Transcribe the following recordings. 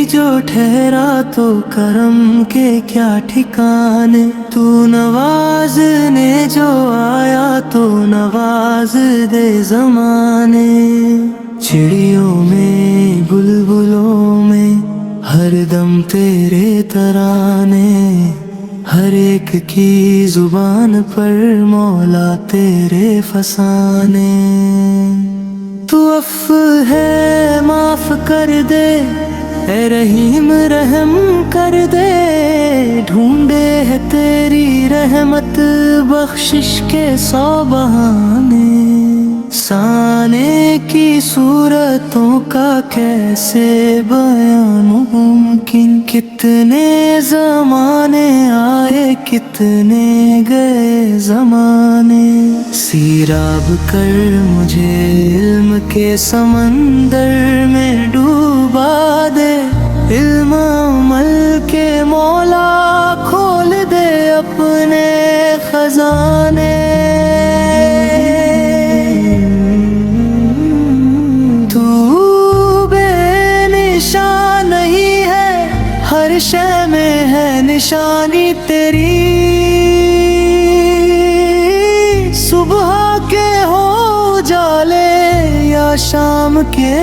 जो ठहरा तो करम के क्या ठिकाने, तू नवाजने जो आया तो नवाज दे ज़माने। चिड़ियों में बुलबुलों में हरदम तेरे तराने, हर एक की जुबान पर मौला तेरे फसाने। तू अफ़ है माफ कर दे, ए रहीम रहम कर दे, ढूंढे है तेरी रहमत बख्शिश के 100 बहाने। साने की सूरतों का कैसे बयान मुमकिन, कितने ज़माने आए कितने गए ज़माने। सीराब कर मुझे इल्म के समंदर में डूबा दे, इल्म अमल के मौला खोल दे अपने खजाने। तू बेनिशान नहीं है, हर शय में है निशानी तेरी। सुबह के हो उजाले या शाम के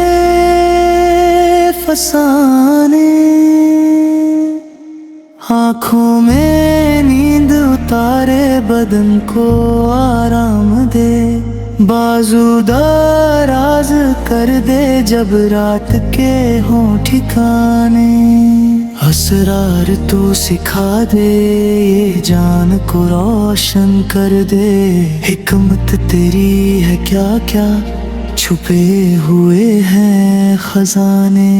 फसाने, आँखों में नींद उतारे बदन को आराम दे, बाजू दराज कर दे जब रात के हों ठिकाने। असरार तू सिखा दे, ये जान को रोशन कर दे, हिकमत तेरी है क्या क्या छुपे हुए हैं खजाने।